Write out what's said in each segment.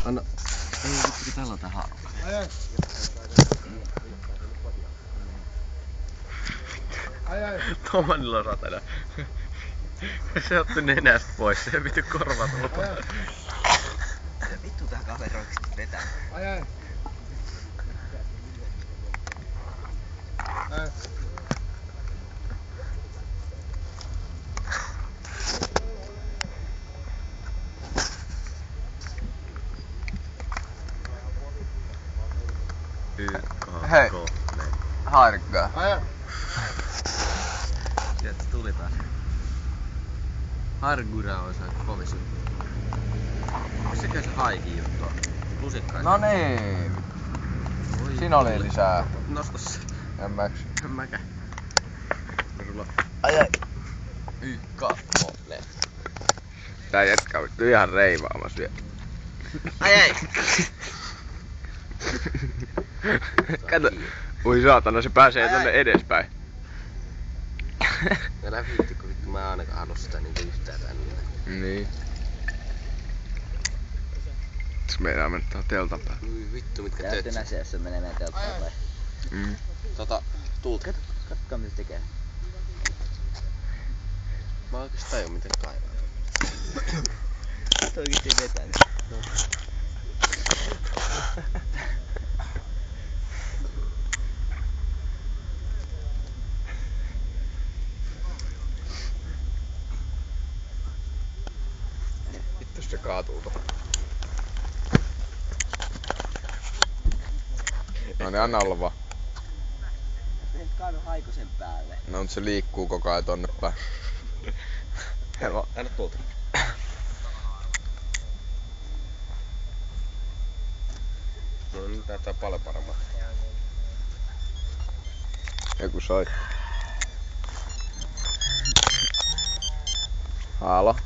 Anna. Ei vittu, kun täällä on tää haarukka. Tommanilla on ratana. Se otti nenästä pois, se vittu korvat lopulta. Vittu tää kaveri oikeesti vetää. Hei, Haarikkaa. Sieltä tuli taas. Hargura on se kovisi. Missäkään se haikin juttu on? Lusikkaisen. No niin. Oi, Siinä oli lisää. Nosta se. En mäks. En mäkään. Rulla. Ai. Tää jätkä on vittu ihan reivaamassa vielä. Ai. Kato. Oi saatana, se pääsee tonne edespäin. Älä viitti, kun vittu mä en ainakaan halua sitä niinku yhtään tänne. Niin. Tässä meidän mennä tuohon teltan päälle. Ui vittu, mitkä töt. Täytynä se, jos se menee meidän telttaan päin. Tuulta. Katsokaa mitä se tekee. Mä oikeesti tajun miten kaivaa. Se oikeesti vetää nyt. Vittu se kaatuu tohon. No niin, anna olla vaan. Se nyt kaadu haikosen päälle. No mut se liikkuu koko ajan tonne päin. Hei Anna tuolta. No niin, tää paljon paremmin. Joku soi. Halo.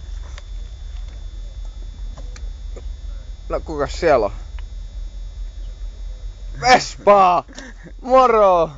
No kukas siellä on? Vespaa! Moro!